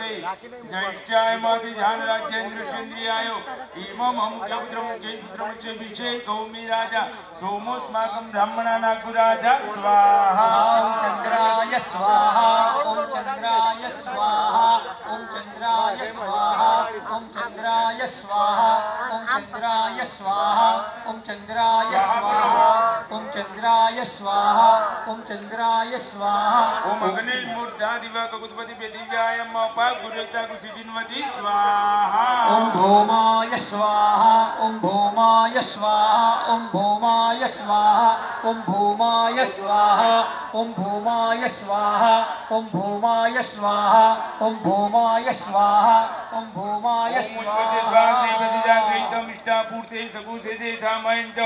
प्रजापते ज्येष्ठाय माति ध्यान राज्येन्द्र सेन्द्रियाय इमं हम चैत्रमचे गौमी राजा सोमोस्माकं ब्राह्मणा नागुराजा स्वाहा। ओम चंद्राय स्वाहा ओम चंद्राय स्वाहा ओम चंद्राय स्वाहा ओम चंद्राय स्वाहा ओम चंद्राय स्वाहा ओम चंद्राय स्वाहा ओम चंद्राय स्वाहा ओम चंद्राय स्वाहा ओम अग्निर् मूर्धा दिवा ककुस्पति दिव्याय मपा गुरुता कुसिजिन्वति स्वाहा। ओम भौमाय स्वाहा ओम भौमाय स्वाहा ओम भौमाय स्वाहा ओम भौमाय स्वाहा ओम भौमाय स्वाहा ओम भौमाय स्वाहा ओम भौमाय स्वाहा ओम भौमाय स्वाहा। पूर्ते सकुशे धामयञ्च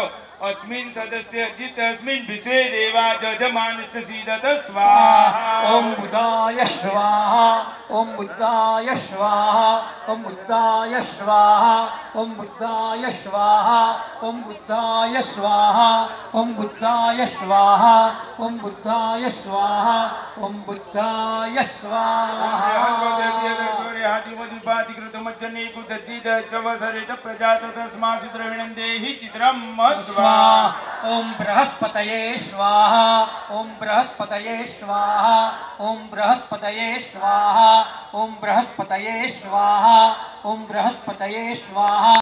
अस्मिन् सदस्य जित अस्मिन् विश्वे देवा जजमानस्य सीदत स्वाहा। ओम बुद्धाय स्वाहा ओम बुद्धाय स्वाहा ओम बुद्धाय स्वाहा ओम बुद्धाय स्वाहा ओम बुद्धाय स्वाहा ओम बुद्धाय स्वाहा ओम बुद्धाय स्वाहा ओम बुद्धाय स्वाहा। ओम बृहस्पतये स्वाहा ओम बृहस्पतये स्वाहा ओम बृहस्पतये स्वाहा ओम बृहस्पतये स्वाहा ओम बृहस्पतये स्वाहा।